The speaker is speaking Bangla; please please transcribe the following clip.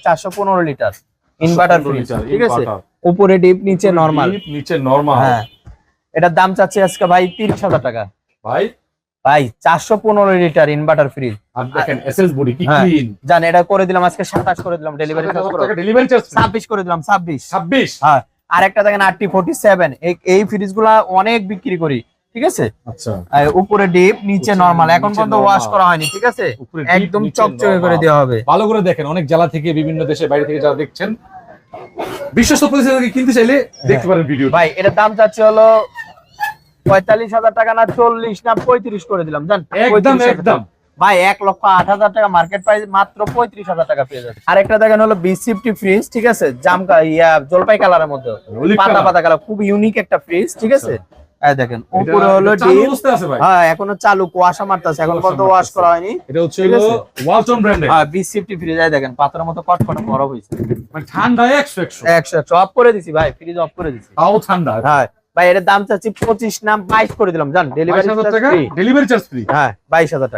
415 লিটার ইনভার্টার ফ্রিজ, ঠিক আছে? উপরে ডিপ, নিচে নরমাল। হ্যাঁ, এটার দাম চাচ্ছি আজকে ভাই 30,000 টাকা। ভাই 415 লিটার ইনভার্টার ফ্রিজ, আর দেখেন এসএস বডি কি ক্লিন। জান এটা করে দিলাম আজকে 27 করে দিলাম, ডেলিভারি চার্জ করে ডেলিভারি চার্জ 26 করে দিলাম, 26। 26। হ্যাঁ, আরেকটা দেখেন RT47, এই ফ্রিজগুলা অনেক বিক্রি করি, ঠিক আছে? আচ্ছা, উপরে ডিপ, নিচে নরমাল, এখন পর্যন্ত ওয়াশ করা হয়নি, ঠিক আছে? একদম চকচকে করে দেওয়া হবে। ভালো করে দেখেন, অনেক জেলা থেকে, বিভিন্ন দেশে বাইরে থেকে যারা দেখছেন, বিশ্বস্ত প্রতিষ্ঠান থেকে কিনতে চাইলে দেখতে পারেন ভিডিও। ভাই এটার দাম চাচ্ছে হলো 45,000 টাকা, না 40 না 35 করে দিলাম, জান একদম ভাই 1,08,000 টাকা মার্কেট প্রাইস, মাত্র 35,000 টাকা পেয়ে যাচ্ছে। আরেকটা দেখেন হলো B50 ফ্রিজ, ঠিক আছে? জলপাই কালারের মধ্যে পাতা পাতা কালার, খুব ইউনিক একটা ফ্রিজ, ঠিক আছে? এই দেখেন উপরে হলো ডিপ, হ্যাঁ এখনো চালু, কুয়াশা মারতেছে, এখন পর্যন্ত ওয়াশ করা হয়নি। এটা হচ্ছে ওয়ালটন ব্র্যান্ডের হ্যাঁ B50 ফ্রিজ, এই দেখেন পাথরের মতো কটকট বরফ হইছে, মানে ঠান্ডা 100 অফ করে দিছি ভাই, ফ্রিজ অফ করে দিছি, তাও ঠান্ডা। হ্যাঁ ভাই এর দাম চাচ্ছি 25 না 22 করে দিলাম, জান delivery charge free. Delivery charge free, হ্যাঁ 22,000 টাকা।